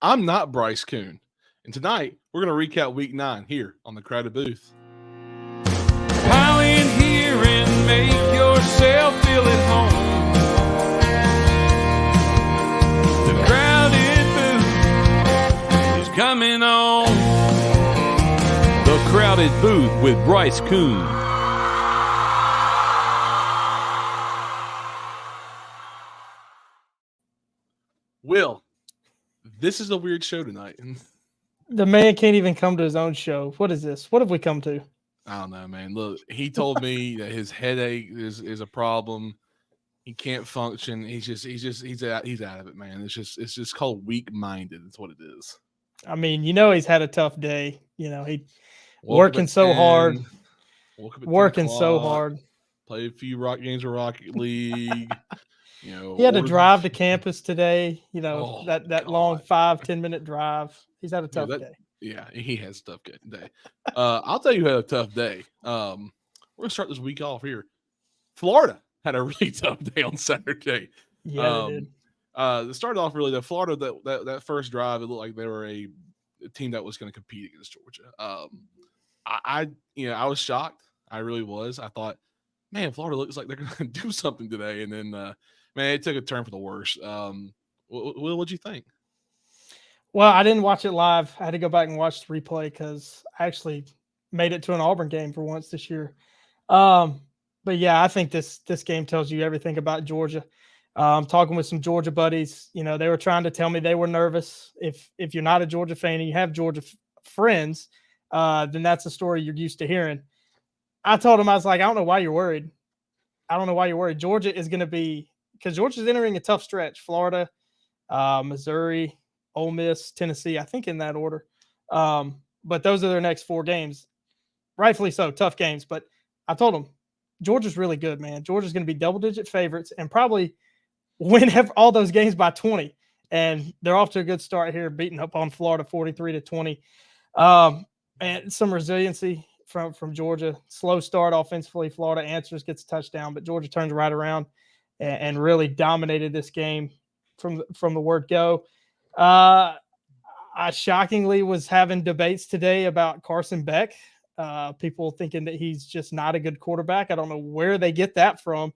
I'm not Bryce Koon. And tonight, we're going to recap week 9 here on the Crowded Booth. Pile in here and make yourself feel at home. The Crowded Booth is coming on. The Crowded Booth with Bryce Koon. Will, this is a weird show tonight. The man can't even come to his own show. What is this? What have we come to? I don't know, man. Look, he told me that his headache is a problem. He can't function. He's out of it, man. It's just called weak-minded. That's what it is. I mean, he's had a tough day. He working so hard. Working so hard. Played a few games of Rocket League. He had to drive to campus today. That long 5-10 minute drive. He's had a tough day. Yeah, he has a tough day. I'll tell you who had a tough day. We're gonna start this week off here. Florida had a really tough day on Saturday. Yeah, they did. It started off really. Florida that first drive, it looked like they were a team that was going to compete against Georgia. I was shocked. I really was. I thought, man, Florida looks like they're going to do something today, and then man, it took a turn for the worse. What'd you think? Well, I didn't watch it live. I had to go back and watch the replay because I actually made it to an Auburn game for once this year. But yeah, I think this game tells you everything about Georgia. Talking with some Georgia buddies, they were trying to tell me they were nervous. If you're not a Georgia fan and you have Georgia friends, then that's a story you're used to hearing. I told them, I was like, I don't know why you're worried. Georgia is going to be – because Georgia's entering a tough stretch. Florida, Missouri, Ole Miss, Tennessee, I think in that order. But those are their next 4 games. Rightfully so, tough games. But I told them, Georgia's really good, man. Georgia's going to be double-digit favorites and probably win all those games by 20. And they're off to a good start here, beating up on Florida 43-20. And some resiliency from Georgia. Slow start offensively. Florida answers, gets a touchdown, but Georgia turns right around and really dominated this game from the word go. I shockingly was having debates today about Carson Beck. People thinking that he's just not a good quarterback. I don't know where they get that from.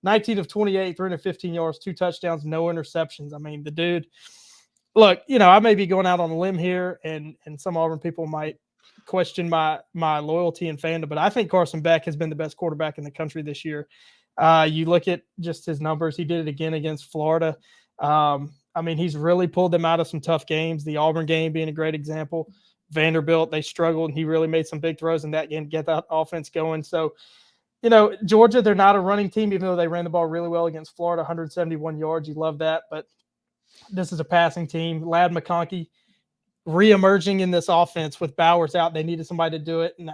19 of 28, 315 yards, 2 touchdowns, no interceptions. I mean, the dude, look, I may be going out on a limb here and some Auburn people might question my loyalty and fandom, but I think Carson Beck has been the best quarterback in the country this year. You look at just his numbers. He did it again against Florida. I mean, he's really pulled them out of some tough games. The Auburn game being a great example. Vanderbilt, they struggled, and he really made some big throws in that game to get that offense going. So, Georgia, they're not a running team, even though they ran the ball really well against Florida, 171 yards. You love that. But this is a passing team. Ladd McConkey reemerging in this offense with Bowers out. They needed somebody to do it. And,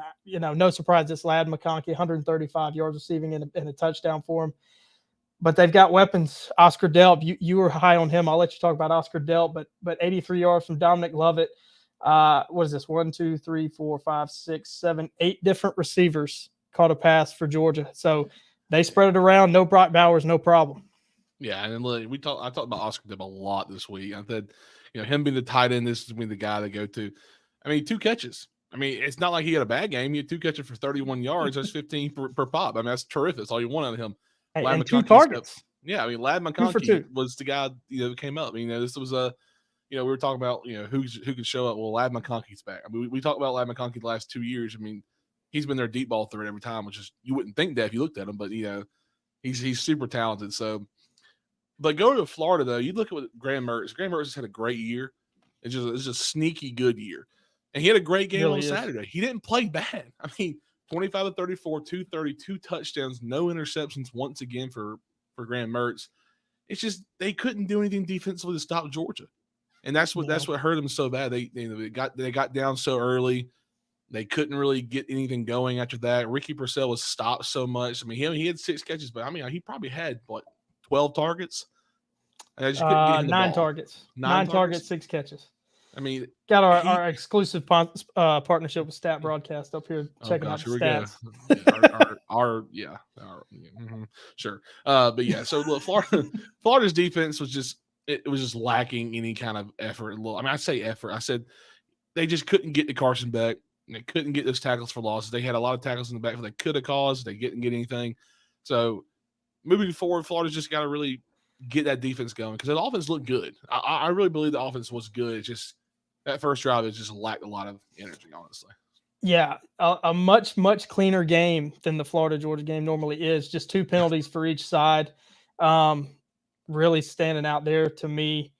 no surprise, this Ladd McConkey, 135 yards receiving and a touchdown for him. But they've got weapons. Oscar Delp, you were high on him. I'll let you talk about Oscar Delp, but 83 yards from Dominic Lovett. What is this? 1, 2, 3, 4, 5, 6, 7, 8 different receivers caught a pass for Georgia. So they spread it around. No Brock Bowers, no problem. Yeah, and look, I talked about Oscar Delp a lot this week. I said, him being the tight end, this is going to be the guy to go to. I mean, 2 catches. I mean, it's not like he had a bad game. He had 2 catches for 31 yards. That's 15 per pop. I mean, that's terrific. That's all you want out of him. Hey, and 2 targets. Yeah, I mean, Ladd McConkey was the guy who came up. I mean, this was we were talking about who could show up. Well, Ladd McConkey's back. I mean, we talked about Ladd McConkey the last 2 years. I mean, he's been their deep ball threat every time, which is you wouldn't think that if you looked at him, but he's super talented. So, but go to Florida though. You look at what Graham Mertz. Graham Mertz has had a great year. It's just a sneaky good year, and he had a great game on Saturday. He didn't play bad. I mean, 25 of 34, 232 touchdowns, no interceptions once again for Graham Mertz. It's just they couldn't do anything defensively to stop Georgia, and that's what hurt them so bad. They got down so early, they couldn't really get anything going after that. Ricky Purcell was stopped so much. I mean, he had 6 catches, but I mean, he probably had 12 targets. And I just couldn't get him the 9 ball. targets. 9 targets, 6 catches. I mean, got our exclusive partnership with Stat Broadcast up here checking out the stats. Sure. But yeah, so look, Florida's defense was just it was just lacking any kind of effort. I mean, I say effort. I said they just couldn't get to Carson back. And they couldn't get those tackles for losses. They had a lot of tackles in the back that they could have caused. They didn't get anything. So moving forward, Florida's just got to really get that defense going because that offense looked good. I really believe the offense was good. It's just that first drive is just lacked a lot of energy, honestly. Yeah, a much, much cleaner game than the Florida-Georgia game normally is. Just 2 penalties for each side. Really standing out there to me.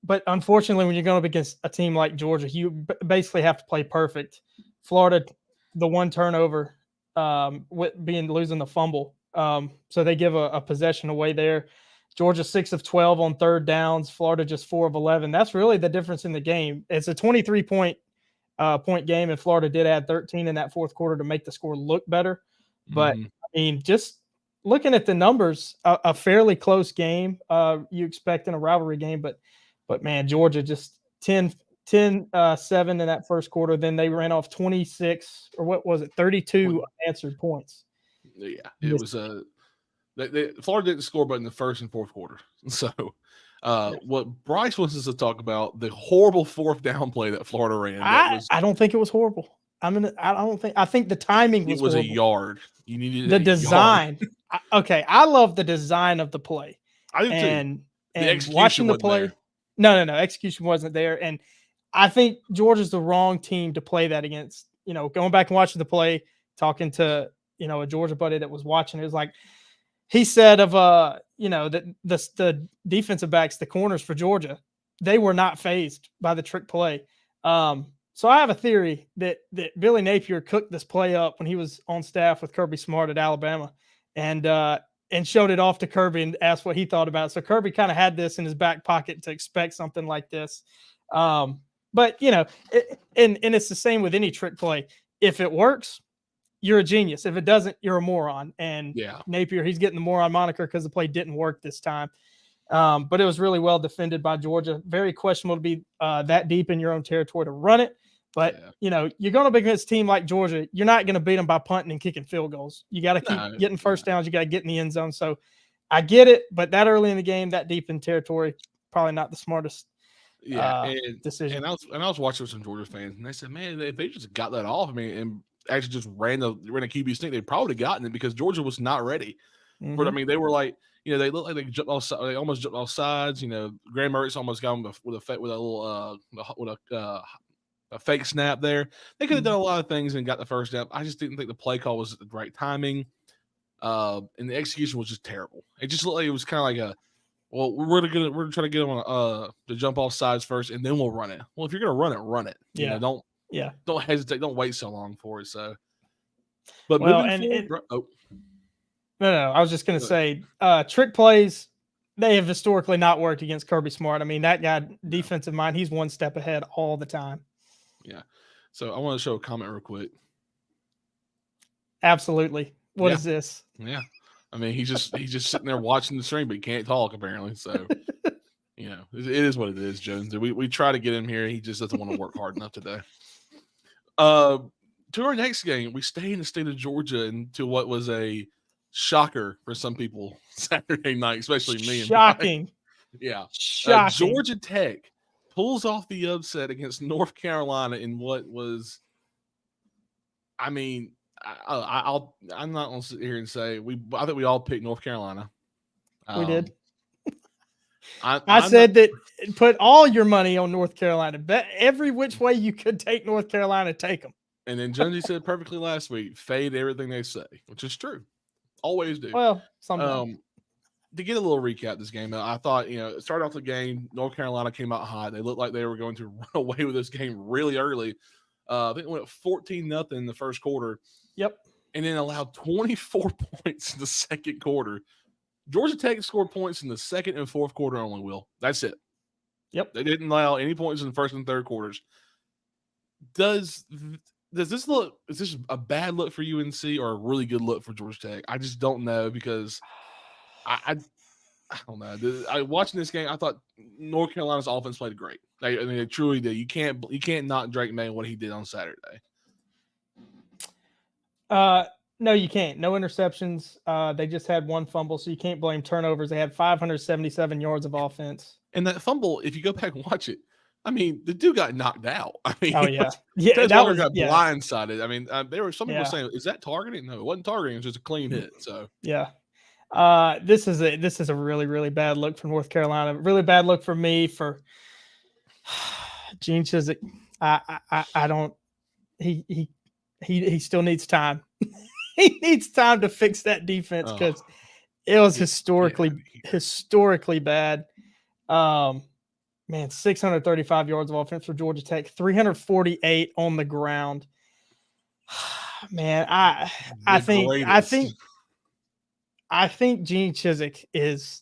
But unfortunately, when you're going up against a team like Georgia, you basically have to play perfect. Florida, the one turnover, losing the fumble. So they give a possession away there. Georgia 6 of 12 on third downs. Florida just 4 of 11. That's really the difference in the game. It's a 23-point game, and Florida did add 13 in that fourth quarter to make the score look better. But I mean, just looking at the numbers, a fairly close game. You expect in a rivalry game, but man, Georgia just 10-7 in that first quarter. Then they ran off 26 or what was it, 32 unanswered points. Yeah, it was Florida didn't score but in the first and fourth quarter. So what Bryce wants us to talk about, the horrible fourth down play that Florida ran. I don't think it was horrible. I think the timing was horrible. A yard. You needed the design. Okay, I love the design of the play. I do too. And watching the play. No, execution wasn't there. And I think Georgia's the wrong team to play that against. You know, going back and watching the play, talking to, a Georgia buddy that was watching, it was like, he said of the defensive backs, the corners for Georgia, they were not fazed by the trick play. So I have a theory that Billy Napier cooked this play up when he was on staff with Kirby Smart at Alabama, and showed it off to Kirby and asked what he thought about it. So Kirby kind of had this in his back pocket to expect something like this. But and it's the same with any trick play. If it works, you're a genius. If it doesn't, you're a moron. And Napier, he's getting the moron moniker because the play didn't work this time. But it was really well defended by Georgia. Very questionable to be that deep in your own territory to run it. But, you're going to be against a team like Georgia. You're not going to beat them by punting and kicking field goals. You got to keep getting first downs. You got to get in the end zone. So I get it. But that early in the game, that deep in territory, probably not the smartest decision. And I was watching with some Georgia fans, and they said, man, if they just got that off, and actually just ran a QB sneak, they probably gotten it because Georgia was not ready. But they were like, they looked like they jumped off. They almost jumped off sides. Graham Mertz almost got them with a fake snap there. They could have done a lot of things and got the first down. I just didn't think the play call was the right timing, and the execution was just terrible. It just looked like it was kind of like we're trying to get them on to jump off sides first, and then we'll run it. Well, if you're gonna run it. Don't hesitate. Don't wait so long for it. So, but No, I was just going to say, trick plays, they have historically not worked against Kirby Smart. I mean, that guy, defensive mind, he's one step ahead all the time. Yeah. So I want to show a comment real quick. Absolutely. What is this? Yeah. I mean, he's just sitting there watching the stream, but he can't talk apparently. So, it is what it is, Jones. We try to get him here. He just doesn't want to work hard enough today. To our next game, we stay in the state of Georgia into what was a shocker for some people Saturday night, especially me. Shocking. Shocking. Georgia Tech pulls off the upset against North Carolina in what was, I'm not going to sit here and say I think we all picked North Carolina. We did. I said that put all your money on North Carolina. Bet every which way you could take North Carolina, take them. And then Jonesy said perfectly last week, fade everything they say, which is true. Always do. Well, sometimes. To get a little recap of this game, I thought, it started off the game, North Carolina came out hot. They looked like they were going to run away with this game really early. I think it went 14-0 in the first quarter. Yep. And then allowed 24 points in the second quarter. Georgia Tech scored points in the second and fourth quarter only, Will. That's it. Yep. They didn't allow any points in the first and third quarters. Does this look, is this a bad look for UNC or a really good look for Georgia Tech? I just don't know because I don't know. Watching this game, I thought North Carolina's offense played great. They truly did. You can't knock Drake May what he did on Saturday. No, you can't. No interceptions. They just had one fumble, so you can't blame turnovers. They had 577 yards of offense. And that fumble, if you go back and watch it, I mean, the dude got knocked out. I mean, Oh yeah, yeah. Tez That Walker was got blindsided. I mean, there were some people Yeah. saying, "Is that targeting?" No, it wasn't targeting. It was just a clean hit. So Yeah. This is a really, really bad look for North Carolina. Really bad look for me for Gene Chizik. I don't. He still needs time. He needs time to fix that defense because it was historically bad. Man, 635 yards of offense for Georgia Tech, 348 on the ground. Man, I think Gene Chizik is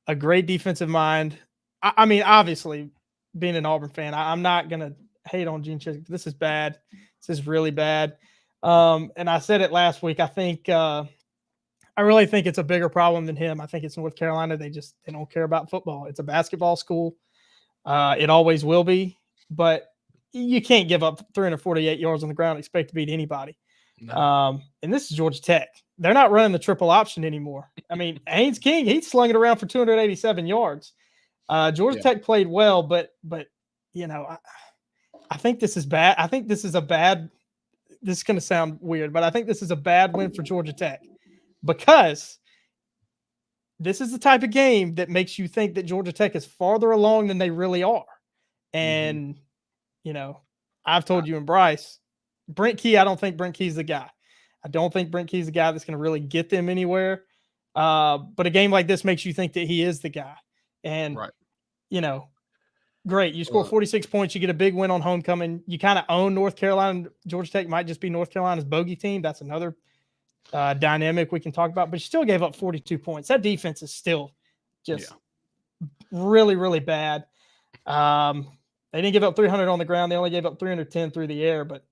a great defensive mind. I mean, obviously, being an Auburn fan, I'm not gonna hate on Gene Chizik. This is bad. This is really bad. And I said it last week. I think I really think it's a bigger problem than him. I think it's North Carolina. They don't care about football. It's a basketball school. It always will be. But you can't give up 348 yards on the ground and expect to beat anybody. No. And this is Georgia Tech. They're not running the triple option anymore. I mean, Haynes King, he's slung it around for 287 yards. Georgia Tech played well, but you know, I think this is bad. I think this is a bad. This is going to sound weird, but I think this is a bad win for Georgia Tech because this is the type of game that makes you think that Georgia Tech is farther along than they really are. And, you know, I've told you and Bryce, Brent Key, I don't think Brent Key's the guy. I don't think Brent Key's the guy that's going to really get them anywhere. But a game like this makes you think that he is the guy. And, you know, great. You score 46 points. You get a big win on homecoming. You kind of own North Carolina. Georgia Tech might just be North Carolina's bogey team. That's another dynamic we can talk about. But you still gave up 42 points. That defense is still just really, really bad. They didn't give up 300 on the ground. They only gave up 310 through the air. But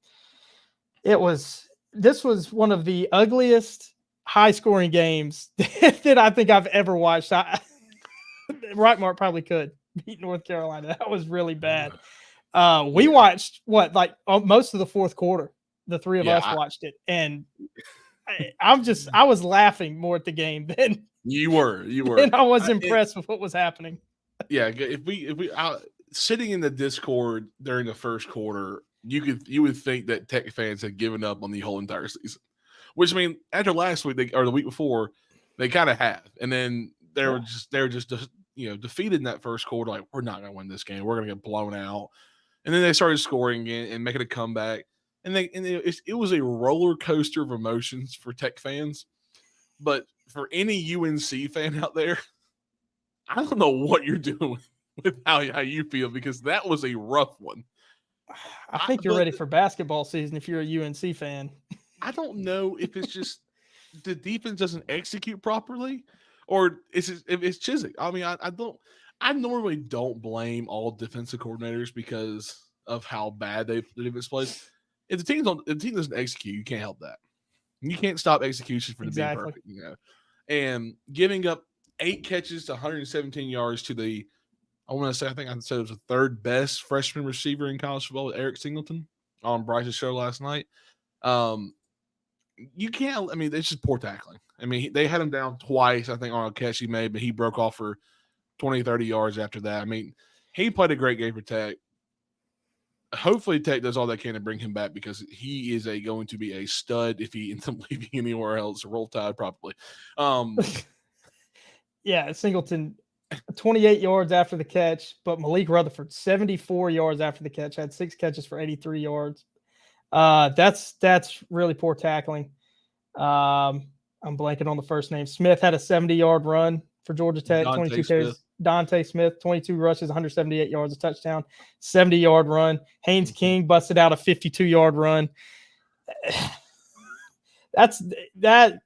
this was one of the ugliest high-scoring games that I think I've ever watched. Rockmart probably could beat North Carolina. That was really bad. We watched most of the fourth quarter. The three of us watched it, and I was laughing more at the game than you were. And I was impressed with what was happening. Yeah, if we sitting in the Discord during the first quarter, you would think that Tech fans had given up on the whole entire season. Which I mean, after last week or the week before, they kind of have, and then they were just defeated in that first quarter. Like, we're not going to win this game. We're going to get blown out. And then they started scoring and making a comeback. And it was a roller coaster of emotions for Tech fans. But for any UNC fan out there, I don't know what you're doing with how you feel, because that was a rough one. I think you're ready for basketball season if you're a UNC fan. I don't know if it's just the defense doesn't execute properly, or if it's Chizik. I mean, I normally don't blame all defensive coordinators because of how bad the defense plays. If the team doesn't execute, you can't help that. You can't stop execution from being perfect, you know. And giving up 8 catches to 117 yards to I think I said it was the third best freshman receiver in college football, Eric Singleton, on Bryce's show last night. You can't. I mean, it's just poor tackling. I mean, they had him down twice, I think, on a catch he made, but he broke off for 20, 30 yards after that. I mean, he played a great game for Tech. Hopefully, Tech does all they can to bring him back, because he is going to be a stud if he ends up leaving anywhere else. Roll Tide, probably. Yeah, Singleton, 28 yards after the catch, but Malik Rutherford, 74 yards after the catch, had 6 catches for 83 yards. That's really poor tackling. I'm blanking on the first name. Smith had a 70-yard run for Georgia Tech, 22 carries. Dante Smith, 22 rushes, 178 yards, a touchdown, 70-yard run. Haynes King busted out a 52-yard run. That's bad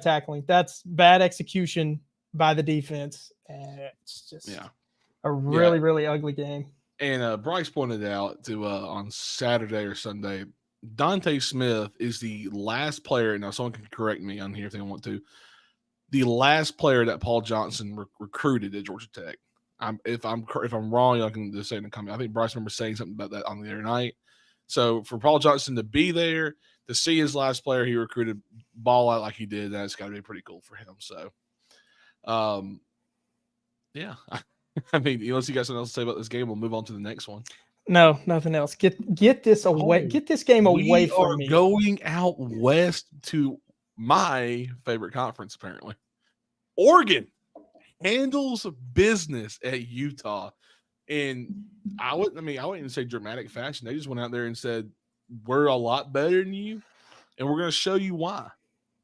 tackling. That's bad execution by the defense. And it's just a really, really ugly game. And Bryce pointed out on Saturday or Sunday, Dante Smith is the last player. Now, someone can correct me on here if they want to. The last player that Paul Johnson recruited at Georgia Tech. If I'm wrong, y'all can just say in the comment. I think Bryce remembers saying something about that on the other night. So for Paul Johnson to be there, to see his last player he recruited ball out like he did, that's got to be pretty cool for him. So, yeah. I mean, unless you got something else to say about this game, we'll move on to the next one. No, nothing else. Get this away. Get this game away from me. We are going out west to my favorite conference, apparently. Oregon handles business at Utah. And I wouldn't even say dramatic fashion. They just went out there and said, we're a lot better than you, and we're going to show you why.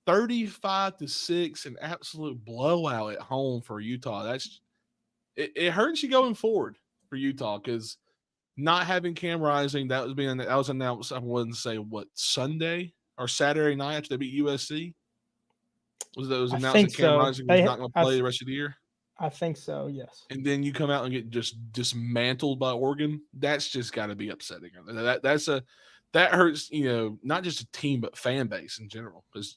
35-6, an absolute blowout at home for Utah. It hurts you going forward for Utah because not having Cam Rising, that was announced, I wouldn't say what, Sunday or Saturday night after they beat USC? Was announced that Cam Rising was not going to play the rest of the year? I think so, yes. And then you come out and get just dismantled by Oregon. That's just got to be upsetting. That hurts, not just a team but fan base in general because,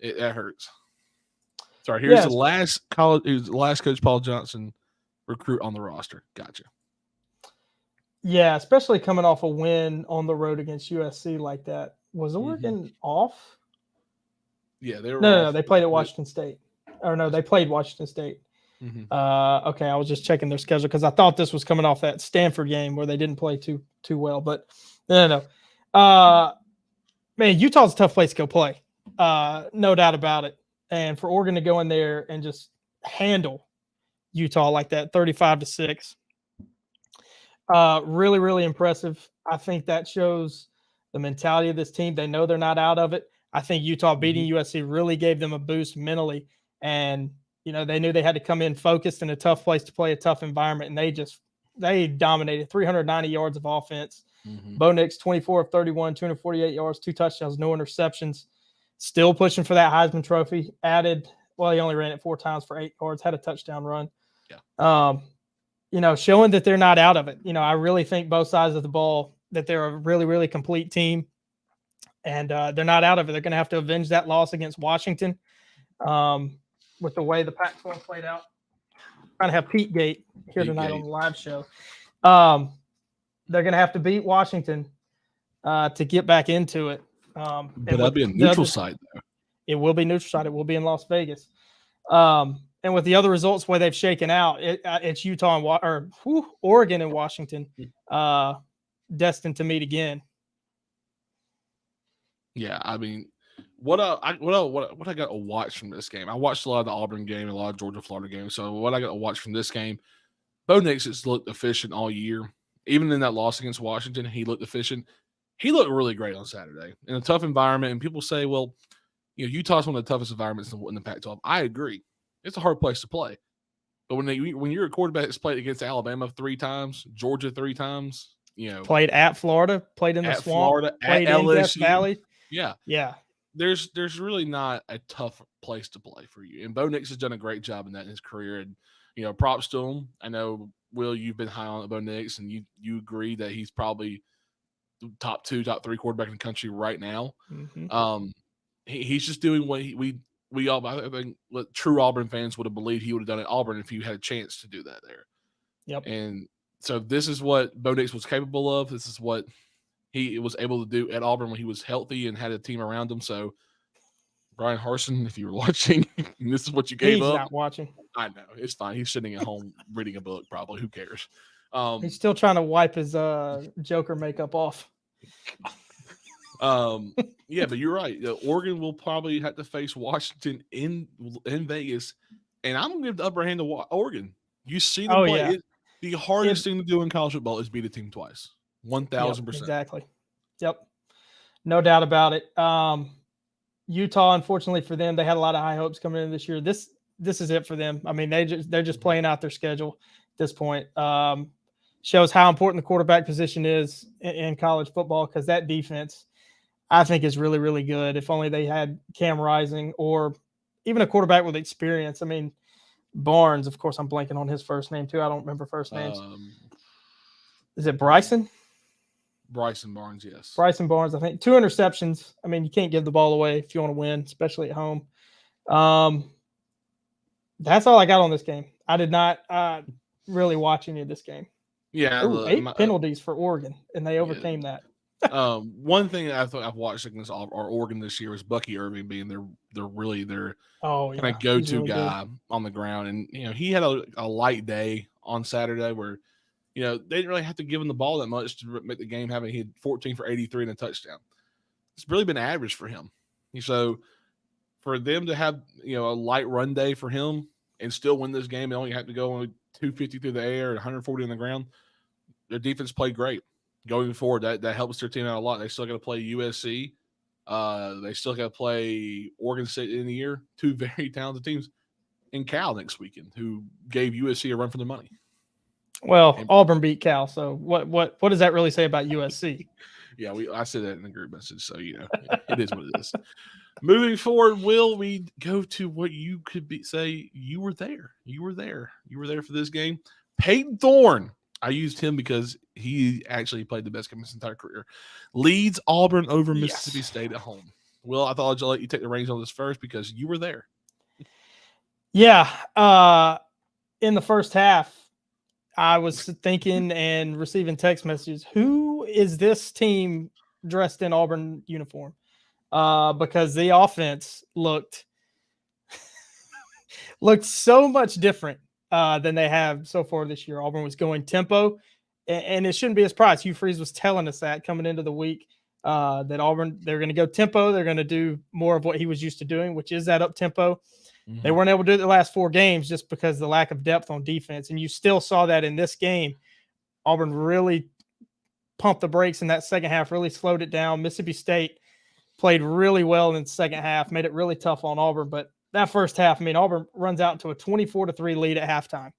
that hurts. Sorry, here's the last Coach Paul Johnson recruit on the roster. Gotcha. Yeah, especially coming off a win on the road against USC like that. Was Oregon off? Yeah, they were. No, they played at Washington State. Or no, they played Washington State. Mm-hmm. Okay, I was just checking their schedule because I thought this was coming off that Stanford game where they didn't play too well. But no. Man, Utah's a tough place to go play. No doubt about it. And for Oregon to go in there and just handle Utah like that, 35-6. Really, really impressive. I think that shows the mentality of this team. They know they're not out of it. I think Utah beating USC really gave them a boost mentally. And, they knew they had to come in focused in a tough place to play a tough environment. And they dominated 390 yards of offense. Bo Nix, 24 of 31, 248 yards, 2 touchdowns, no interceptions. Still pushing for that Heisman Trophy. He only ran it 4 times for 8 yards, had a touchdown run. Yeah. Showing that they're not out of it. I really think both sides of the ball that they're a really, really complete team. And they're not out of it. They're going to have to avenge that loss against Washington with the way the Pac-12 played out. Trying to have Pete Gate here tonight on the live show. They're going to have to beat Washington to get back into it. But that'll be a neutral site, though. It will be neutral site. It will be in Las Vegas. And with the other results where they've shaken out, it's Utah Oregon and Washington destined to meet again. Yeah, I mean, what I got to watch from this game? I watched a lot of the Auburn game and a lot of Georgia Florida games. So what I got to watch from this game? Bo Nix has looked efficient all year. Even in that loss against Washington, he looked efficient. He looked really great on Saturday in a tough environment. And people say, well, Utah's one of the toughest environments in the Pac-12. I agree. It's a hard place to play. But when you're a quarterback that's played against Alabama 3 times, Georgia 3 times, played at Florida, played in the swamp, Florida, played at in LSU. Death Valley. Yeah. There's really not a tough place to play for you. And Bo Nix has done a great job in that in his career. And, props to him. I know, Will, you've been high on Bo Nix, and you agree that he's probably the top 2, top 3 quarterback in the country right now. Mm-hmm. He's just doing what we all, I think, true Auburn fans would have believed he would have done at Auburn if he had a chance to do that there. Yep. And so this is what Bo Nix was capable of. This is what he was able to do at Auburn when he was healthy and had a team around him. So, Brian Harsin, if you were watching, this is what you gave up. He's not watching. I know. It's fine. He's sitting at home reading a book, probably. Who cares? He's still trying to wipe his Joker makeup off. Yeah, but you're right. Oregon will probably have to face Washington in Vegas, and I'm going to give the upper hand to Oregon. You see them play. Yeah. The hardest thing to do in college football is beat a team twice. 1,000%. Exactly. Yep. No doubt about it. Utah, unfortunately for them, they had a lot of high hopes coming in this year. This is it for them. I mean, they're just playing out their schedule at this point. Shows how important the quarterback position is in college football because that defense, I think, is really, really good. If only they had Cam Rising or even a quarterback with experience. I mean, Barnes, of course, I'm blanking on his first name too. I don't remember first names. Is it Bryson? Bryson Barnes, yes. Bryson Barnes, I think. 2 interceptions. I mean, you can't give the ball away if you want to win, especially at home. That's all I got on this game. I did not really watch any of this game. Yeah, Oh, 8 penalties for Oregon, and they overcame that. One thing I thought I've watched against Oregon this year was Bucky Irving being their kind of go-to guy on the ground, and he had a light day on Saturday where they didn't really have to give him the ball that much to make the game happen. He had 14 for 83 and a touchdown. It's really been average for him. So for them to have a light run day for him and still win this game, they only have to go only 250 through the air and 140 on the ground. Their defense played great. Going forward, that helps their team out a lot. They still got to play USC. They still got to play Oregon State in the year. Two very talented teams. And Cal next weekend, who gave USC a run for their money. Well, Auburn beat Cal, so what does that really say about USC? Yeah, I said that in the group message, so it is what it is. Moving forward, will we go to what you could say you were there? You were there. You were there for this game. Peyton Thorne. I used him because he actually played the best game of his entire career. Leads Auburn over Mississippi State at home. Will, I thought I'd let you take the reins on this first because you were there. Yeah. In the first half, I was thinking and receiving text messages, who is this team dressed in Auburn uniform? Because the offense looked so much different than they have so far this year. Auburn was going tempo, and it shouldn't be a surprise. Hugh Freeze was telling us that coming into the week that Auburn, they're going to go tempo. They're going to do more of what he was used to doing, which is that up tempo. Mm-hmm. They weren't able to do it the last 4 games just because of the lack of depth on defense, and you still saw that in this game. Auburn really pumped the brakes in that second half, really slowed it down. Mississippi State played really well in the second half, made it really tough on Auburn, but that first half, Auburn runs out to a 24-3 lead at halftime.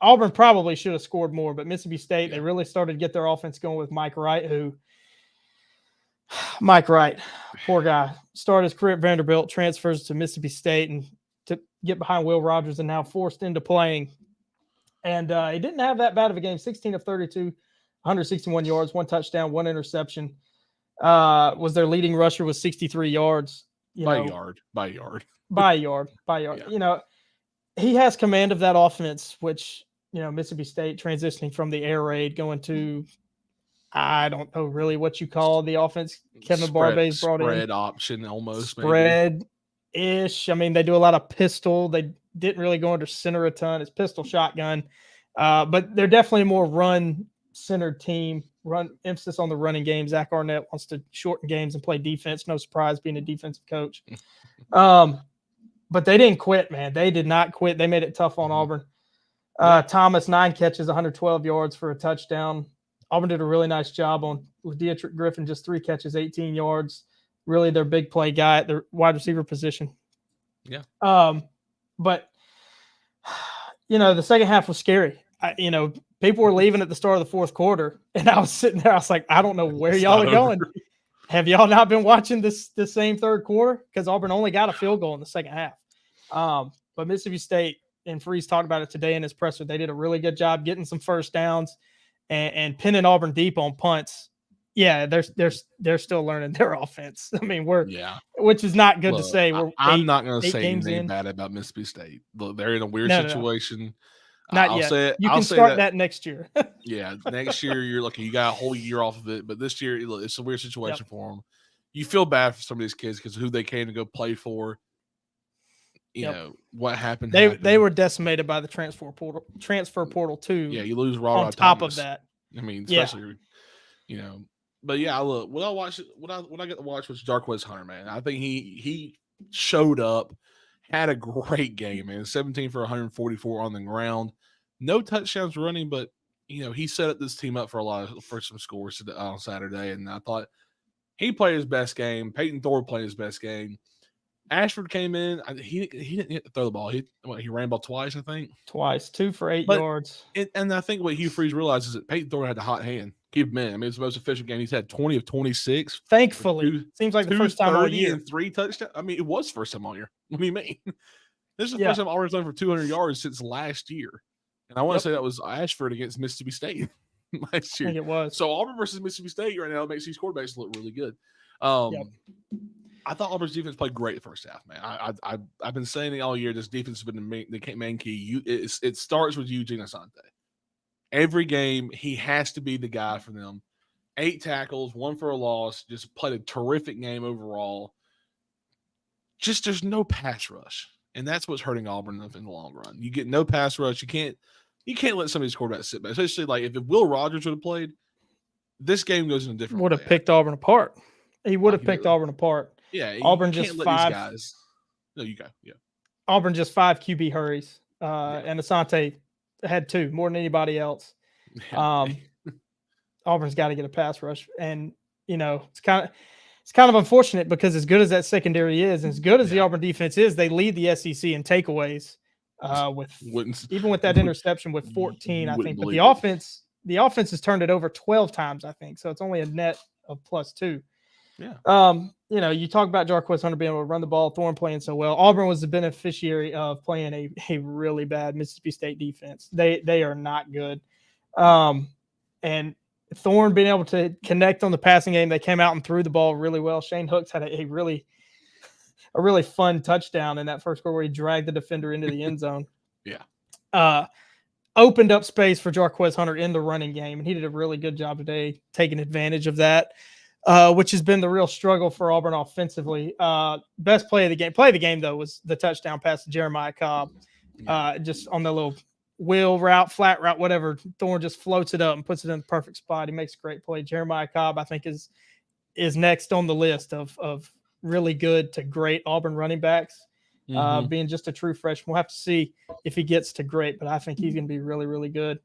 Auburn probably should have scored more, but Mississippi State, they really started to get their offense going with Mike Wright, poor guy, started his career at Vanderbilt, transfers to Mississippi State and to get behind Will Rogers and now forced into playing. And he didn't have that bad of a game, 16 of 32, 161 yards, 1 touchdown, 1 interception. Was their leading rusher with 63 yards. By a yard. Yeah. He has command of that offense, which, Mississippi State transitioning from the air raid going to, I don't know really what you call the offense Kevin Barbay's brought in. Spread option almost. Spread-ish. They do a lot of pistol. They didn't really go under center a ton. It's pistol shotgun. But they're definitely a more run-centered team. Emphasis on the running game. Zach Arnett wants to shorten games and play defense. No surprise being a defensive coach. But they didn't quit, man. They did not quit. They made it tough on Auburn. Thomas, 9 catches, 112 yards for a touchdown. Auburn did a really nice job on Dietrich Griffin, just 3 catches, 18 yards. Really their big play guy at the wide receiver position. Yeah. But, the second half was scary. People were leaving at the start of the fourth quarter, and I was sitting there. I was like, I don't know where y'all are going. Have y'all not been watching this same third quarter? Because Auburn only got a field goal in the second half. But Mississippi State, and Freeze talked about it today in his presser, they did a really good job getting some first downs and pinning Auburn deep on punts. Yeah, they're still learning their offense. Which is not good to say. I'm not going to say anything bad about Mississippi State. Look, they're in a weird situation. No. Not yet. You can start that next year. Yeah, next year you're lucky. You got a whole year off of it, but this year it's a weird situation for them. You feel bad for some of these kids because of who they came to go play for. You know what happened. They were decimated by the transfer portal too. Yeah, you lose Raw on top of that. Especially But yeah, look, what I got to watch was Darqueze Hunter, man. I think he showed up. Had a great game, man. 17 for 144 on the ground. No touchdowns running, but he set up this team up for some scores on Saturday, and I thought he played his best game. Peyton Thorne played his best game. Ashford came in. He didn't hit to throw the ball. He ran ball twice, I think. Twice, 2 for 8 yards. And I think what Hugh Freeze realizes is that Peyton Thorne had the hot hand. Keep him in. It's the most efficient game. He's had 20 of 26. Thankfully. Seems like the first time all year. And 3 touchdowns. It was the first time all year. What do you mean? This is the first time Auburn's done for 200 yards since last year. And I want to say that was Ashford against Mississippi State last year. I think it was. So Auburn versus Mississippi State right now makes these quarterbacks look really good. I thought Auburn's defense played great the first half, man. I've been saying it all year. This defense has been the main key. It starts with Eugene Asante. Every game, he has to be the guy for them. 8 tackles, 1 for a loss. Just played a terrific game overall. Just there's no pass rush, and that's what's hurting Auburn in the long run. You get no pass rush. You can't let some of these quarterbacks sit back. Especially like if Will Rogers would have played, this game goes in a different. Would have picked Auburn apart. He would have picked Auburn apart. Yeah, Auburn just 5 guys. No, you go. Yeah, Auburn just 5 QB hurries, and Asante had 2 more than anybody else. Auburn's got to get a pass rush, and it's kind of unfortunate because as good as that secondary is, and as good as the Auburn defense is, they lead the SEC in takeaways. Even with that interception with 14, I think, but the offense has turned it over 12 times, I think. So it's only a net of +2. Yeah. You talk about Jarquez Hunter being able to run the ball, Thorne playing so well. Auburn was the beneficiary of playing a really bad Mississippi State defense. They are not good. And Thorne being able to connect on the passing game, they came out and threw the ball really well. Shane Hooks had a really fun touchdown in that first quarter where he dragged the defender into the end zone. Yeah. Opened up space for Jarquez Hunter in the running game, and he did a really good job today taking advantage of that, which has been the real struggle for Auburn offensively. Best play of the game, though, was the touchdown pass to Jeremiah Cobb. Just on the little wheel route, flat route, whatever. Thorne just floats it up and puts it in the perfect spot. He makes a great play. Jeremiah Cobb, I think, is next on the list of really good to great Auburn running backs. Being just a true freshman. We'll have to see if he gets to great, but I think he's going to be really, really good.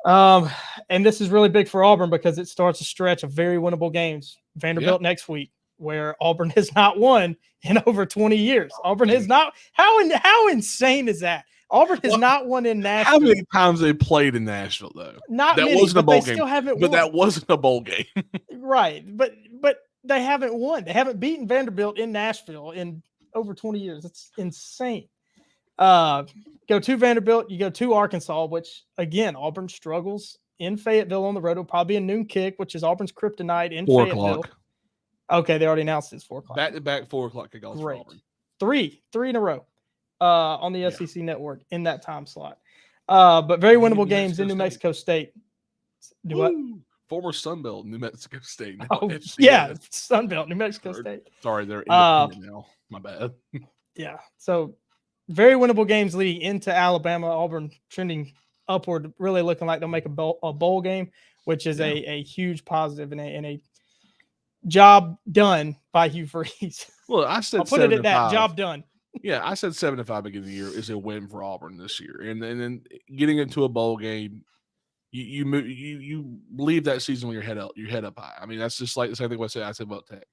And this is really big for Auburn because it starts a stretch of very winnable games. Vanderbilt next week, where Auburn has not won in over 20 years. Auburn has not. How insane is that? Auburn has not won in Nashville. How many times they played in Nashville, though? Not that many, wasn't a bowl they game. Still haven't but won. That wasn't a bowl game. Right. But they haven't won. They haven't beaten Vanderbilt in Nashville in over 20 years. It's insane. Go to Vanderbilt, you go to Arkansas, which, again, Auburn struggles in Fayetteville on the road. It'll probably be a noon kick, which is Auburn's kryptonite in 4 Fayetteville. o'clock. Okay, they already announced it's 4 o'clock. Back-to-back 4 o'clock kickoffs for Auburn. Three in a row on the SEC network in that time slot. But very winnable games in New Mexico State. Do what? Former Sunbelt, New Mexico State. Sunbelt, New Mexico State. Sorry, they're independent now. My bad. Yeah, so very winnable games leading into Alabama. Auburn trending upward, really looking like they'll make a bowl game, which is a huge positive and a job done by Hugh Freeze. Well, I said I'll put it at that. Job done. Yeah, I said 7-5 beginning of the year is a win for Auburn this year, and then getting into a bowl game, you leave that season with your head up high. I mean, that's just like the same thing I said about Tech.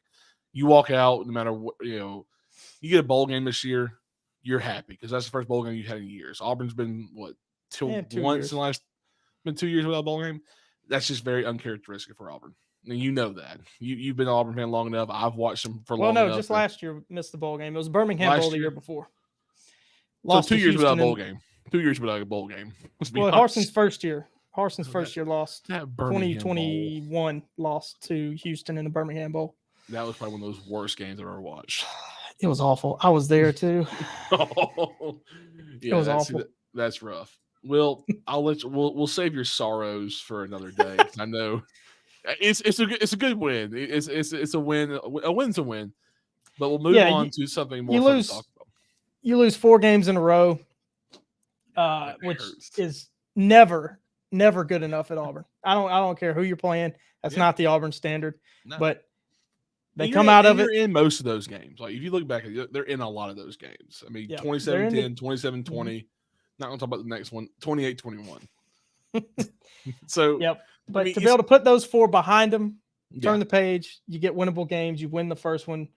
You walk out, no matter what, you get a bowl game this year, you're happy because that's the first bowl game you had in years. Auburn's been once in the last 2 years without a bowl game. That's just very uncharacteristic for Auburn. And you know that. You've been an Auburn fan long enough. I've watched them for long enough. Well, no, just last year missed the bowl game. It was Birmingham Bowl the year before. Lost 2 years without a bowl game. 2 years without a bowl game. Well, Harson's first year lost. 2021 lost to Houston in the Birmingham Bowl. That was probably one of those worst games I've ever watched. It was awful. I was there too. It was awful. That's rough. We'll save your sorrows for another day. I know it's a good win. It's a win. A win's a win. But we'll move on to something more fun to talk about. You lose 4 games in a row, which is never good enough at Auburn. I don't care who you're playing. That's not the Auburn standard. No. But they come out of it. They're in most of those games. Like if you look back, they're in a lot of those games. I mean, 27-10, 27-20. Not going to talk about the next one, 28-21. So, But to be able to put those 4 behind them, turn the page, you get winnable games. You win the first one,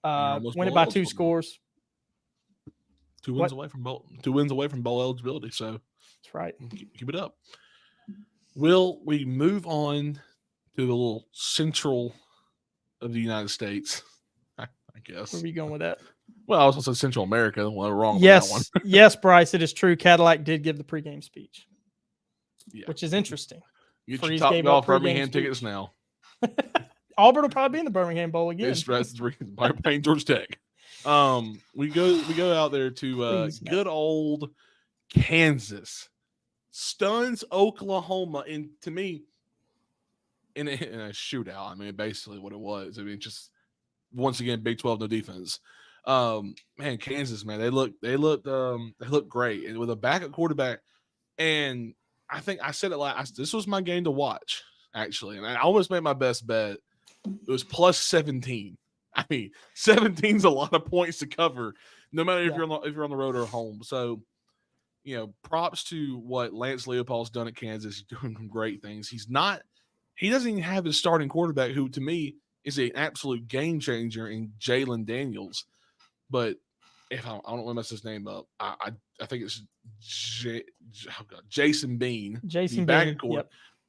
win it by 2 scores. 2 wins away from bowl. 2 wins away from bowl eligibility. So that's right. Keep it up. Will we move on to the little central of the United States? I guess. Where are you going with that? Well, I was also Central America. Well, wrong. Yes, with that one. Yes, Bryce. It is true. Cadillac did give the pregame speech, which is interesting. Get your Top Golf Birmingham tickets now. Auburn will probably be in the Birmingham Bowl again. It's by playing Georgia Tech. We go out there to good old Kansas stuns Oklahoma, and to me, in a shootout. I mean, basically what it was. I mean, just once again, Big 12 no defense. Man, Kansas, man, they look great, and with a backup quarterback. And I think I said it last. This was my game to watch, actually, and I almost made my best bet. It was plus 17. I mean, 17 is a lot of points to cover, no matter if you're on the road or home. So, props to what Lance Leopold's done at Kansas. He's doing some great things. He doesn't even have his starting quarterback, who to me is an absolute game changer in Jalen Daniels. But if I don't want to mess his name up, I think it's Jason Bean,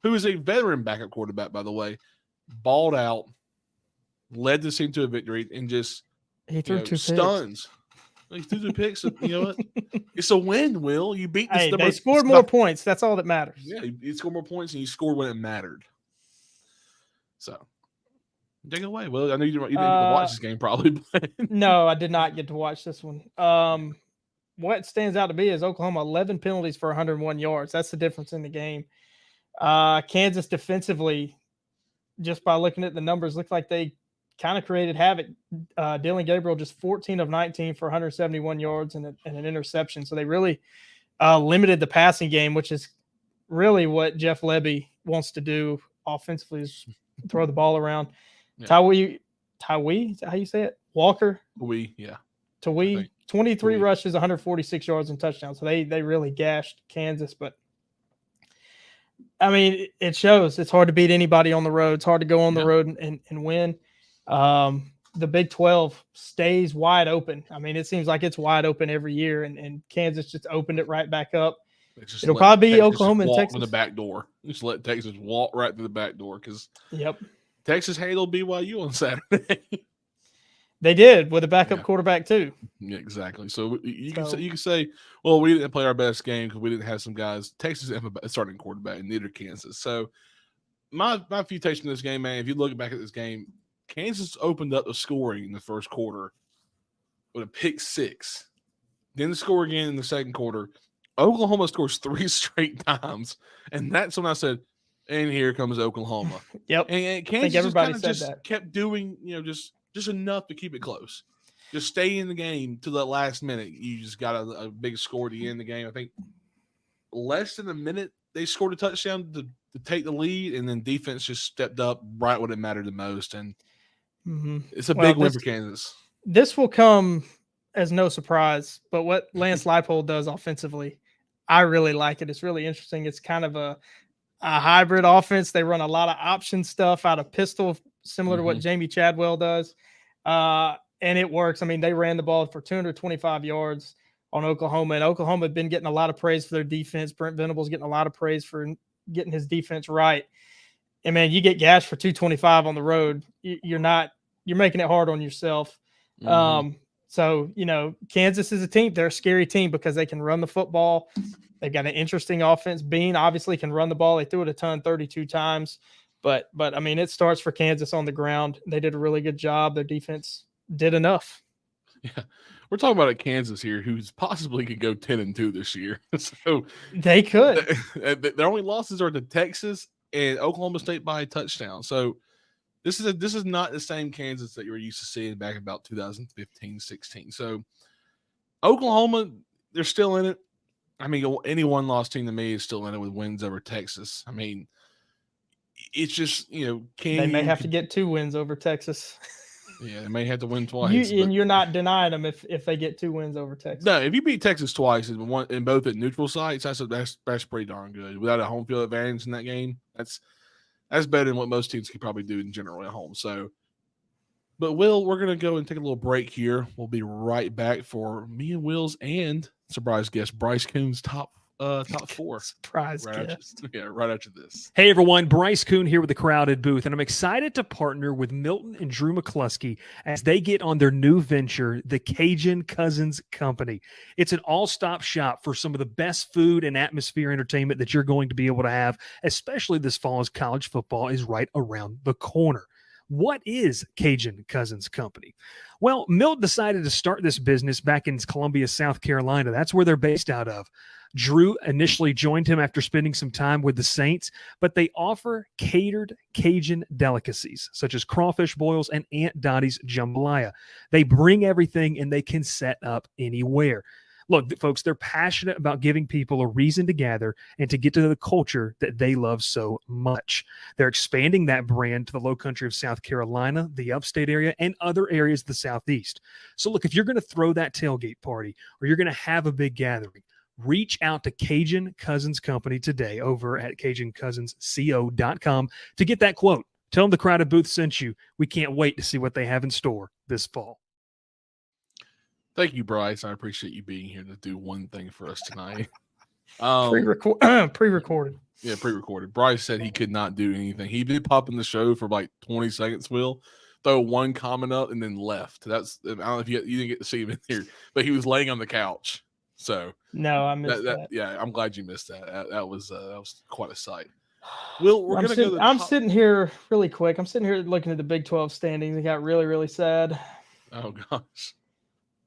who is a veteran backup quarterback, by the way, balled out, led the team to a victory, and just he threw two stuns. He threw two picks. You know what? It's a win, Will. You beat this. They scored more points. That's all that matters. Yeah, you scored more points, and you scored when it mattered. So, take it away. Well, I know you didn't get to watch this game, probably. But. No, I did not get to watch this one. What stands out to me is Oklahoma 11 penalties for 101 yards. That's the difference in the game. Kansas defensively, just by looking at the numbers, looked like they kind of created havoc. Dylan Gabriel just 14 of 19 for 171 yards and an interception. So they really limited the passing game, which is really what Jeff Lebby wants to do offensively, is throw the ball around. Yeah. Tawee, is that how you say it? Walker? Tawee, 23 rushes, 146 yards and touchdowns. So they really gashed Kansas. But, I mean, it shows. It's hard to beat anybody on the road. It's hard to go on the road and win. The Big 12 stays wide open. I mean, it seems like it's wide open every year, and Kansas just opened it right back up. It'll probably be Oklahoma and Texas. In the back door. Just let Texas walk right through the back door, because Texas handled BYU on Saturday. They did, with a backup quarterback too. Yeah, exactly. So you can say, well, we didn't play our best game because we didn't have some guys. Texas didn't have a starting quarterback, and neither Kansas. So my few takes from this game, man, if you look back at this game, Kansas opened up the scoring in the first quarter with a pick six. Then score again in the second quarter. Oklahoma scores 3 straight times, and that's when I said, and here comes Oklahoma. Yep. And Kansas just kept doing, just enough to keep it close. Just stay in the game to the last minute. You just got a big score at the end of the game. I think less than a minute they scored a touchdown to take the lead, and then defense just stepped up right when it mattered the most. And it's a big win for Kansas. This will come as no surprise, but what Lance Leipold does offensively, I really like it. It's really interesting. It's kind of a hybrid offense. They run a lot of option stuff out of pistol, similar to what Jamie Chadwell does. And it works. I mean, they ran the ball for 225 yards on Oklahoma, and Oklahoma had been getting a lot of praise for their defense. Brent Venables getting a lot of praise for getting his defense right. And man, you get gashed for 225 on the road. You're making it hard on yourself. So, Kansas is a team. They're a scary team because they can run the football. They've got an interesting offense. Bean obviously can run the ball. They threw it a ton, 32 times. But I mean, it starts for Kansas on the ground. They did a really good job. Their defense did enough. Yeah. We're talking about a Kansas here who's possibly could go 10-2 this year. So they could. Their only losses are to Texas and Oklahoma State by a touchdown. So this is not the same Kansas that you were used to seeing back about 2015-16. So Oklahoma, they're still in it. I mean, any one-loss team to me is still in it with wins over Texas. I mean, it's just, they may have to get 2 wins over Texas. Yeah, they may have to win twice. And you're not denying them if they get 2 wins over Texas. No, if you beat Texas twice and both at neutral sites, that's pretty darn good. Without a home field advantage in that game, that's better than what most teams could probably do in general at home. So, but Will, we're gonna go and take a little break here. We'll be right back for me and Will's and surprise guest Bryce Koon's top 4. Surprise guest. Right after this. Hey everyone, Bryce Koon here with the Crowded Booth, and I'm excited to partner with Milton and Drew McCluskey as they get on their new venture, the Cajun Cousins Company. It's an all-stop shop for some of the best food and atmosphere entertainment that you're going to be able to have, especially this fall as college football is right around the corner. What is Cajun Cousins Company? Well, Milt decided to start this business back in Columbia, South Carolina. That's where they're based out of. Drew initially joined him after spending some time with the Saints, but they offer catered Cajun delicacies such as crawfish boils and Aunt Dottie's jambalaya. They bring everything and they can set up anywhere. Look, folks, they're passionate about giving people a reason to gather and to get to the culture that they love so much. They're expanding that brand to the low country of South Carolina, the upstate area, and other areas of the Southeast. So look, if you're going to throw that tailgate party or you're going to have a big gathering, reach out to Cajun Cousins Company today over at CajunCousinsCO.com to get that quote. Tell them the Crowded Booth sent you. We can't wait to see what they have in store this fall. Thank you, Bryce. I appreciate you being here to do one thing for us tonight. Pre-recorded. Yeah, pre-recorded. Bryce said he could not do anything. He did pop in the show for like 20 seconds, Will, throw one comment up, and then left. That's, I don't know if you didn't get to see him in here, but he was laying on the couch. So no, I missed that. Yeah, I'm glad you missed that. That was quite a sight. Will, I'm sitting here really quick. I'm sitting here looking at the Big 12 standings. It got really, really sad. Oh gosh.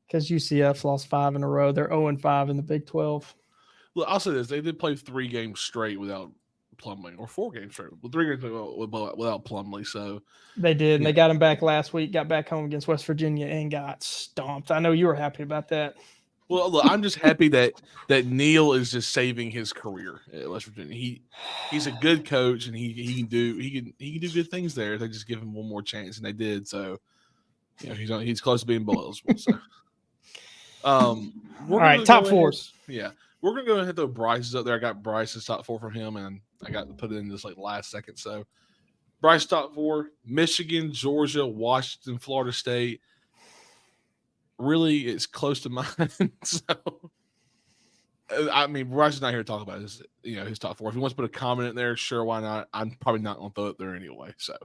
Because UCF lost 5 in a row. They're 0-5 in the Big 12. Look, I'll say this. They did play 3 games straight without Plumlee, or 4 games straight. Well, 3 games without Plumlee. So they did, and they got him back last week, got back home against West Virginia, and got stomped. I know you were happy about that. Well, look, I'm just happy that Neil is just saving his career at West Virginia. He's a good coach, and he can do good things there. They just give him one more chance, and they did. So, he's close to being bowl eligible. So. All right, top 4s. Yeah, we're gonna go ahead and throw Bryce's up there. I got Bryce's top 4 from him, and I got to put it in this like last second. So, Bryce top 4: Michigan, Georgia, Washington, Florida State. Really, it's close to mine. So, I mean, Bryce is not here to talk about his top 4. If he wants to put a comment in there, sure, why not? I'm probably not gonna throw it there anyway. So.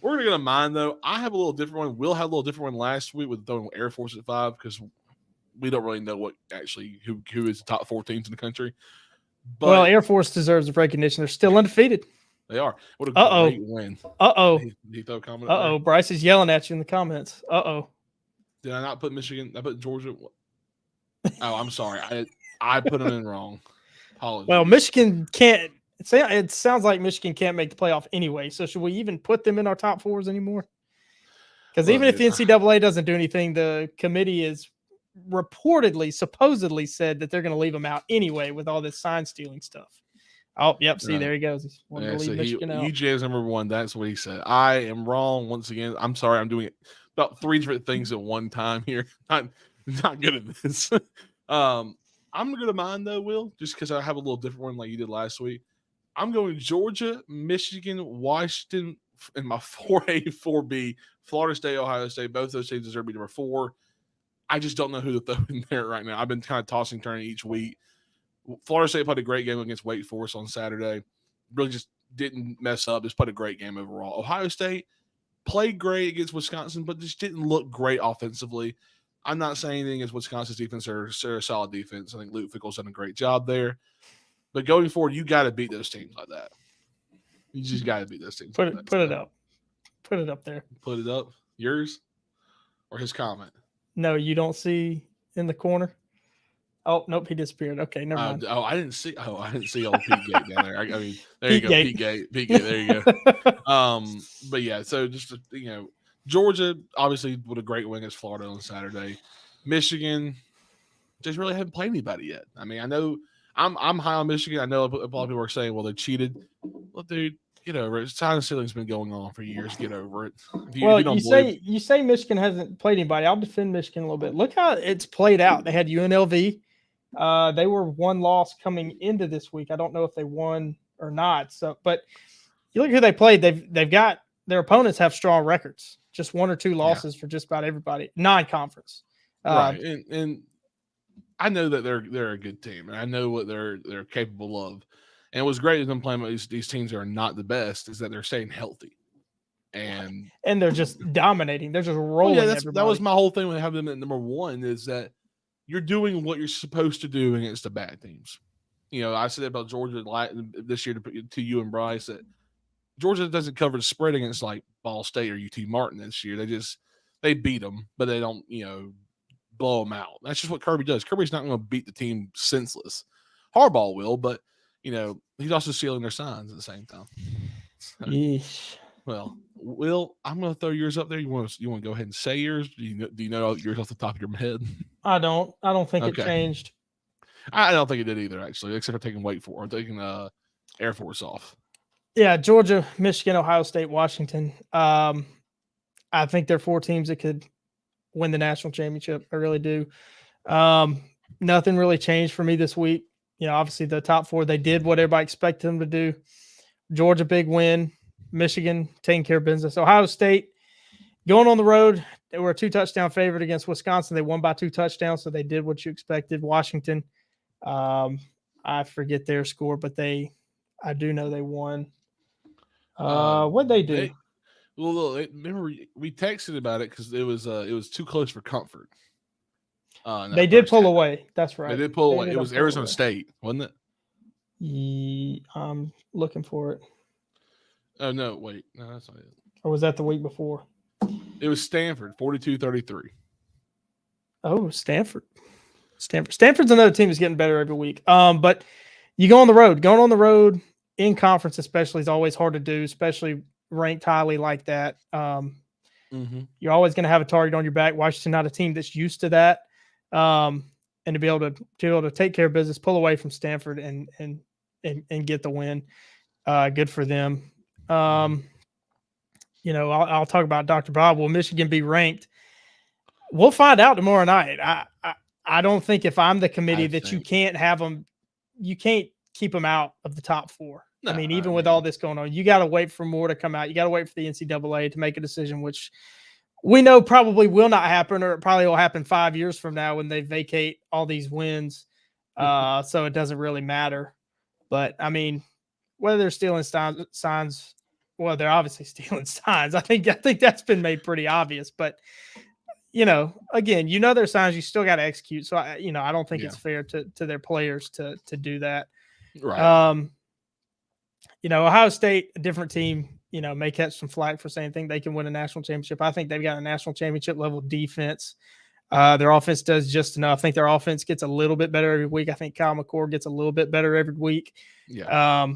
We're going to go to mine, though. I have a little different one. We'll have a little different one last week with throwing Air Force at 5 because we don't really know who is the top 4 teams in the country. But Air Force deserves recognition. They're still undefeated. They are. What a great win. Bryce is yelling at you in the comments. Did I not put Michigan? I put Georgia. Oh, I'm sorry. I put them in wrong. Apologies. Well, Michigan can't. It sounds like Michigan can't make the playoff anyway. So should we even put them in our top 4s anymore? Because even if the NCAA doesn't do anything, the committee is supposedly said that they're going to leave them out anyway with all this sign stealing stuff. Oh, yep. See, there he goes. He's wanting to leave Michigan out. UGA's number 1. That's what he said. I am wrong once again. I'm sorry. I'm doing about 3 different things at one time here. Not good at this. I'm going to go to mine, though, Will, just because I have a little different one like you did last week. I'm going Georgia, Michigan, Washington, and my 4A, 4B, Florida State, Ohio State. Both those teams deserve to be number 4. I just don't know who to throw in there right now. I've been kind of tossing, turning each week. Florida State played a great game against Wake Forest on Saturday. Really just didn't mess up. Just played a great game overall. Ohio State played great against Wisconsin, but just didn't look great offensively. I'm not saying anything against Wisconsin's defense. They're a solid defense. I think Luke Fickell's done a great job there. But going forward, you got to beat those teams like that. You just got to beat those teams. Put it up. Put it up there. Put it up. Yours or his comment? No, you don't see in the corner. Oh, nope, he disappeared. Okay, never mind. I didn't see old Pete Gate down there. I mean, there you go, Pete Gate. There you go. But yeah, so just Georgia obviously with a great win against Florida on Saturday. Michigan just really haven't played anybody yet. I mean, I know I'm high on Michigan. I know a lot of people are saying, well, they cheated. Well, dude, get over it. Sign stealing's been going on for years. Get over it. You say Michigan hasn't played anybody. I'll defend Michigan a little bit. Look how it's played out. They had UNLV. They were 1 loss coming into this week. I don't know if they won or not. So, but you look who they played. They've got their opponents have strong records. Just 1 or 2 losses for just about everybody. Non-conference. Right, and I know that they're a good team, and I know what they're capable of. And what's great is them playing with these teams that are not the best is that they're staying healthy, and they're just dominating. They're just rolling. That was my whole thing with having them at number 1 is that you're doing what you're supposed to do against the bad teams. I said that about Georgia this year to you and Bryce that Georgia doesn't cover the spread against like Ball State or UT Martin this year. They beat them, but they don't, blow them out. That's just what Kirby does. Kirby's not going to beat the team senseless. Harbaugh will, but he's also sealing their signs at the same time. So, well, Will, I'm going to throw yours up there. You want to go ahead and say yours? Do you know yours off the top of your head? I don't think it changed. I don't think it did either, actually, except for taking taking Air Force off. Yeah, Georgia, Michigan, Ohio State, Washington. I think they're 4 teams that could win the national championship. I really do. Nothing really changed for me this week. Obviously the top 4, they did what everybody expected them to do. Georgia, big win. Michigan, taking care of business. Ohio State, going on the road. They were a 2-touchdown favorite against Wisconsin. They won by 2 touchdowns, so they did what you expected. Washington, I forget their score, but I do know they won. What'd they do? Remember we texted about it because it was too close for comfort. They did pull away. That's right. They did pull away. It was Arizona State, wasn't it? I'm looking for it. Oh no, wait, no, that's not it. Or was that the week before? It was Stanford, 42-33. Oh, Stanford. Stanford's another team that's getting better every week. But you go on the road. Going on the road in conference, especially, is always hard to do, especially ranked highly like that. You're always going to have a target on your back. Washington, not a team that's used to that, and to be able to take care of business, pull away from Stanford, and get the win. Good for them. I'll talk about Dr. Bob. Will Michigan be ranked? We'll find out tomorrow night. I don't think if I'm the committee you can't have them, you can't keep them out of the top 4. No, even with all this going on, you got to wait for more to come out. You got to wait for the NCAA to make a decision, which we know probably will not happen, or it probably will happen 5 years from now when they vacate all these wins. So it doesn't really matter. But whether they're stealing signs, well, they're obviously stealing signs. I think that's been made pretty obvious. But again, their signs. You still got to execute. So I don't think it's fair to their players to do that. Right. Ohio State, a different team, may catch some flack for saying they can win a national championship. I think they've got a national championship level defense. Their offense does just enough. I think their offense gets a little bit better every week. I think Kyle McCord gets a little bit better every week. Yeah.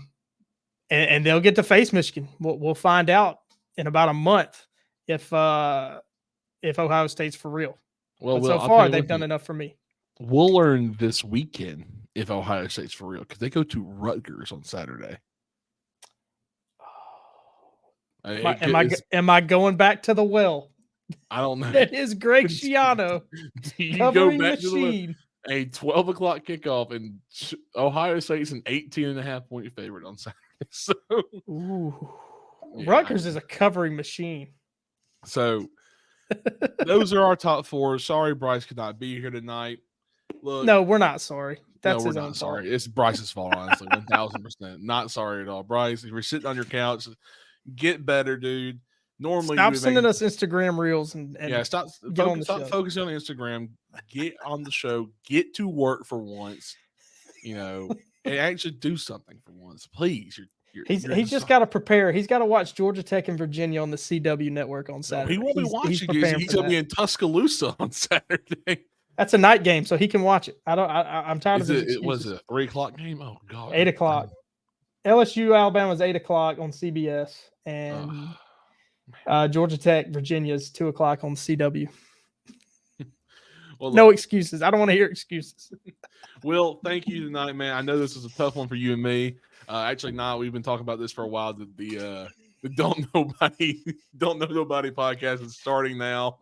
And they'll get to face Michigan. We'll find out in about a month if Ohio State's for real. Well, so far they've done enough for me. We'll learn this weekend if Ohio State's for real, because they go to Rutgers on Saturday. Am I going back to the well? I don't know. That is Greg Schiano. You go back to a 12 o'clock kickoff, and Ohio State's an 18.5 point favorite on Saturday. So, Rutgers is a covering machine. So those are our top 4. Sorry, Bryce could not be here tonight. Look, no, we're not sorry. That's his own sorry. fault. It's Bryce's fault, honestly. 1,000%. Not sorry at all. Bryce, if you're sitting on your couch, get better, dude. Normally, stop sending us Instagram reels and stop focusing on Instagram. Get on the show. Get to work for once. And actually do something for once, please. He's just got to prepare. He's got to watch Georgia Tech and Virginia on the CW network on Saturday. He won't be watching. He's going to be in Tuscaloosa on Saturday. That's a night game, so he can watch it. I'm tired of it. It was a 3 o'clock game. Oh God, 8 o'clock. LSU Alabama's 8 o'clock on CBS, and Georgia Tech Virginia's 2 o'clock on CW. Well, no excuses. I don't want to hear excuses. Will, thank you tonight, man. I know this is a tough one for you and me. Actually, we've been talking about this for a while. The Don't Know Nobody podcast is starting now.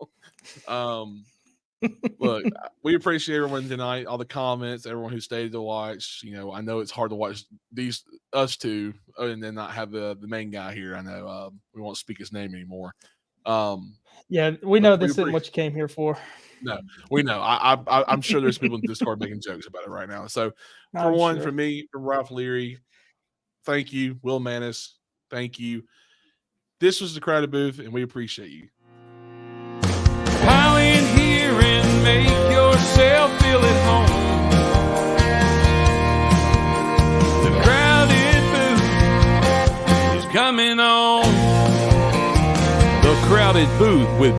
Look, we appreciate everyone tonight, all the comments, everyone who stayed to watch. I know it's hard to watch us two and then not have the main guy here. I know we won't speak his name anymore. Yeah, we know this isn't what you came here for. No, we know. I'm sure there's people in Discord making jokes about it right now. So, from me, from Ralph Leary, thank you. Will Manis, thank you. This was the Crowded Booth, and we appreciate you. Pile in here and make yourself feel at home. The Crowded Booth is coming on. Crowded Booth with